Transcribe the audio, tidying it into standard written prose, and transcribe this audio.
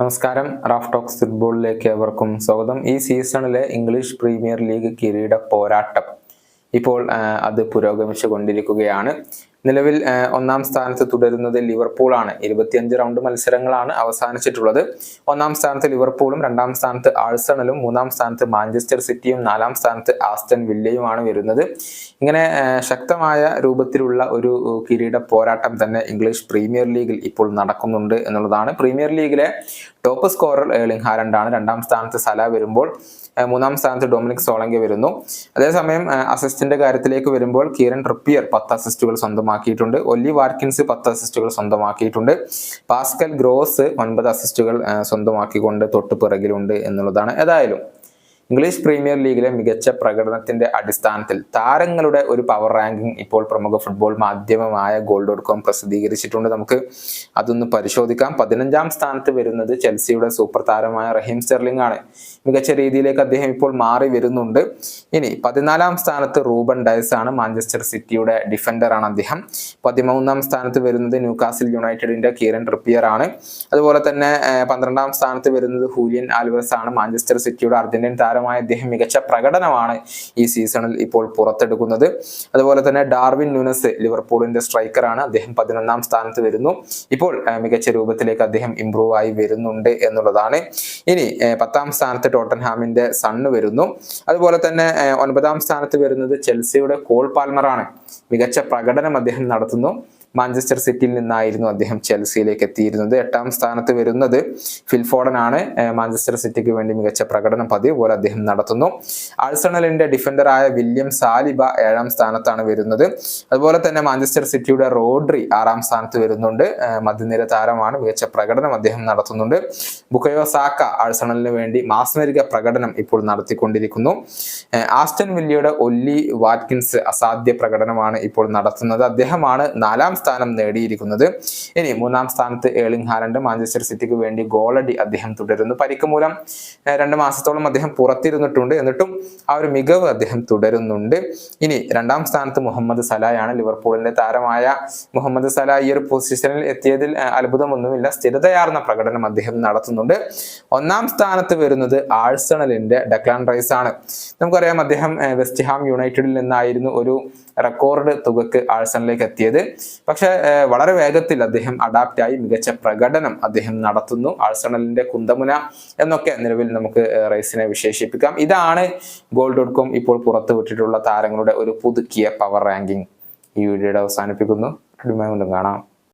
നമസ്കാരം. Raf talks ഫുട്ബോളിലേക്ക് ഏവർക്കും സ്വാഗതം. ഈ സീസണിലെ ഇംഗ്ലീഷ് പ്രീമിയർ ലീഗ് കിരീട പോരാട്ടം ഇപ്പോൾ അത് പുരോഗമിച്ചു കൊണ്ടിരിക്കുകയാണ്. നിലവിൽ ഒന്നാം സ്ഥാനത്ത് തുടരുന്നത് ലിവർപൂൾ ആണ്. 25 റൗണ്ട് മത്സരങ്ങളാണ് അവസാനിച്ചിട്ടുള്ളത്. ഒന്നാം സ്ഥാനത്ത് ലിവർപൂളും, രണ്ടാം സ്ഥാനത്ത് ആഴ്സണലും, മൂന്നാം സ്ഥാനത്ത് മാഞ്ചസ്റ്റർ സിറ്റിയും, നാലാം സ്ഥാനത്ത് ആസ്റ്റൺ വില്ലയുമാണ് വരുന്നത്. ഇങ്ങനെ ശക്തമായ രൂപത്തിലുള്ള ഒരു കിരീട പോരാട്ടം തന്നെ ഇംഗ്ലീഷ് പ്രീമിയർ ലീഗിൽ ഇപ്പോൾ നടക്കുന്നുണ്ട് എന്നുള്ളതാണ്. പ്രീമിയർ ലീഗിലെ ടോപ്പ് സ്കോറർ ഏർലിംഗ് ഹാലൻഡ് ആണ്. രണ്ടാം സ്ഥാനത്ത് സല വരുമ്പോൾ മൂന്നാം സ്ഥാനത്ത് ഡൊമിനിക് സോളങ്കെ വരുന്നു. അതേസമയം അസിസ്റ്റിന്റെ കാര്യത്തിലേക്ക് വരുമ്പോൾ കീരൻ ട്രിപ്പിയർ 10 അസിസ്റ്റുകൾ സ്വന്തമാക്കിയിട്ടുണ്ട്. ഒല്ലി വാട്കിൻസ് 10 അസിസ്റ്റുകൾ സ്വന്തമാക്കിയിട്ടുണ്ട്. പാസ്കൽ ഗ്രോസ് 9 അസിസ്റ്റുകൾ സ്വന്തമാക്കിക്കൊണ്ട് തൊട്ട് പിറകിലുണ്ട് എന്നുള്ളതാണ്. ഏതായാലും ഇംഗ്ലീഷ് പ്രീമിയർ ലീഗിലെ മികച്ച പ്രകടനത്തിന്റെ അടിസ്ഥാനത്തിൽ താരങ്ങളുടെ ഒരു പവർ റാങ്കിംഗ് ഇപ്പോൾ പ്രമുഖ ഫുട്ബോൾ മാധ്യമമായ goal.com പ്രസിദ്ധീകരിച്ചിട്ടുണ്ട്. നമുക്ക് അതൊന്ന് പരിശോധിക്കാം. 15ാം സ്ഥാനത്ത് വരുന്നത് ചെൽസിയുടെ സൂപ്പർ താരമായ റഹീം സ്റ്റെർലിംഗ് ആണ്. മികച്ച രീതിയിലേക്ക് അദ്ദേഹം ഇപ്പോൾ മാറി വരുന്നുണ്ട്. ഇനി 14ാം സ്ഥാനത്ത് റൂബൻ ഡയസ് ആണ്. മാഞ്ചസ്റ്റർ സിറ്റിയുടെ ഡിഫൻഡർ ആണ് അദ്ദേഹം. 13ാം സ്ഥാനത്ത് വരുന്നത് ന്യൂകാസിൽ യുണൈറ്റഡിന്റെ കീരൻ ട്രിപ്പിയർ ആണ്. അതുപോലെ തന്നെ 12ാം സ്ഥാനത്ത് വരുന്നത് ഹൂലിയൻ ആൽവറസ് ആണ്. മാഞ്ചസ്റ്റർ സിറ്റിയുടെ അർജന്റീൻ താരം അദ്ദേഹം മികച്ച പ്രകടനമാണ് ഈ സീസണിൽ ഇപ്പോൾ പുറത്തെടുക്കുന്നത്. അതുപോലെ തന്നെ ഡാർവിൻ നുനസ് ലിവർപൂളിന്റെ സ്ട്രൈക്കറാണ്. അദ്ദേഹം 11ാം സ്ഥാനത്ത് വരുന്നു. ഇപ്പോൾ മികച്ച രൂപത്തിലേക്ക് അദ്ദേഹം ഇംപ്രൂവ് ആയി വരുന്നുണ്ട് എന്നുള്ളതാണ്. ഇനി 10ാം സ്ഥാനത്ത് ടോട്ടൻഹാമിന്റെ സണ്ണ് വരുന്നു. അതുപോലെ തന്നെ 9ാം സ്ഥാനത്ത് വരുന്നത് ചെൽസിയുടെ കോൾ പാൽമർ ആണ്. മികച്ച പ്രകടനം അദ്ദേഹം നടത്തുന്നു. മാഞ്ചസ്റ്റർ സിറ്റിയിൽ നിന്നായിരുന്നു അദ്ദേഹം ചെൽസിയിലേക്ക് എത്തിയിരുന്നത്. 8ാം സ്ഥാനത്ത് വരുന്നത് ഫിൽ ഫോഡൻ ആണ്. മാഞ്ചസ്റ്റർ സിറ്റിക്ക് വേണ്ടി മികച്ച പ്രകടനം പതിവ് പോലെ അദ്ദേഹം നടത്തുന്നു. ആഴ്സണലിന്റെ ഡിഫൻഡറായ വില്യം സാലിബ 7ാം സ്ഥാനത്താണ് വരുന്നത്. അതുപോലെ തന്നെ മാഞ്ചസ്റ്റർ സിറ്റിയുടെ റോഡ്രി 6ാം സ്ഥാനത്ത് വരുന്നുണ്ട്. മധ്യനിര താരമാണ്. മികച്ച പ്രകടനം അദ്ദേഹം നടത്തുന്നുണ്ട്. ബുക്കയോ സാക്ക ആഴ്സണലിന് വേണ്ടി മാസ്മരിക പ്രകടനം ഇപ്പോൾ നടത്തിക്കൊണ്ടിരിക്കുന്നു. ആസ്റ്റൺ വില്ലയുടെ ഒല്ലി വാറ്റ്കിൻസ് അസാധ്യ പ്രകടനമാണ് ഇപ്പോൾ നടത്തുന്നത്. അദ്ദേഹമാണ് 4ാം സ്ഥാനം നേടിയിരിക്കുന്നത്. ഇനി 3ാം സ്ഥാനത്ത് ഏർലിംഗ് ഹാലൻഡ്. മാഞ്ചസ്റ്റർ സിറ്റിക്ക് വേണ്ടി ഗോളടി അദ്ദേഹം തുടരുന്നു. പരിക്ക് മൂലം 2 മാസത്തോളം അദ്ദേഹം പുറത്തിരുന്നിട്ടുണ്ട്. എന്നിട്ടും ആ ഒരു മികവ് അദ്ദേഹം തുടരുന്നുണ്ട്. ഇനി 2ാം സ്ഥാനത്ത് മുഹമ്മദ് സലായാണ്. ലിവർപൂളിന്റെ താരമായ മുഹമ്മദ് സല ഈ ഒരു പൊസിഷനിൽ എത്തിയതിൽ അത്ഭുതമൊന്നുമില്ല. സ്ഥിരതയാർന്ന പ്രകടനം അദ്ദേഹം നടത്തുന്നുണ്ട്. 1ാം സ്ഥാനത്ത് വരുന്നത് ആഴ്സണലിന്റെ ഡെക്ലാൻ റൈസ് ആണ്. നമുക്കറിയാം അദ്ദേഹം വെസ്റ്റ് ഹാം യുണൈറ്റഡിൽ നിന്നായിരുന്നു ഒരു റെക്കോർഡ് തുകക്ക് ആഴ്സണലിലേക്ക് എത്തിയത്. പക്ഷെ വളരെ വേഗത്തിൽ അദ്ദേഹം അഡാപ്റ്റ് ആയി മികച്ച പ്രകടനം അദ്ദേഹം നടത്തുന്നു. ആഴ്സണലിന്റെ കുന്തമുന എന്നൊക്കെ നിലവിൽ നമുക്ക് റൈസിനെ വിശേഷിപ്പിക്കാം. ഇതാണ് goal.com ഇപ്പോൾ പുറത്തുവിട്ടിട്ടുള്ള താരങ്ങളുടെ ഒരു പുതുക്കിയ പവർ റാങ്കിങ്. ഈ വീഡിയോയുടെ അവസാനിപ്പിക്കുന്നു. കാണാം.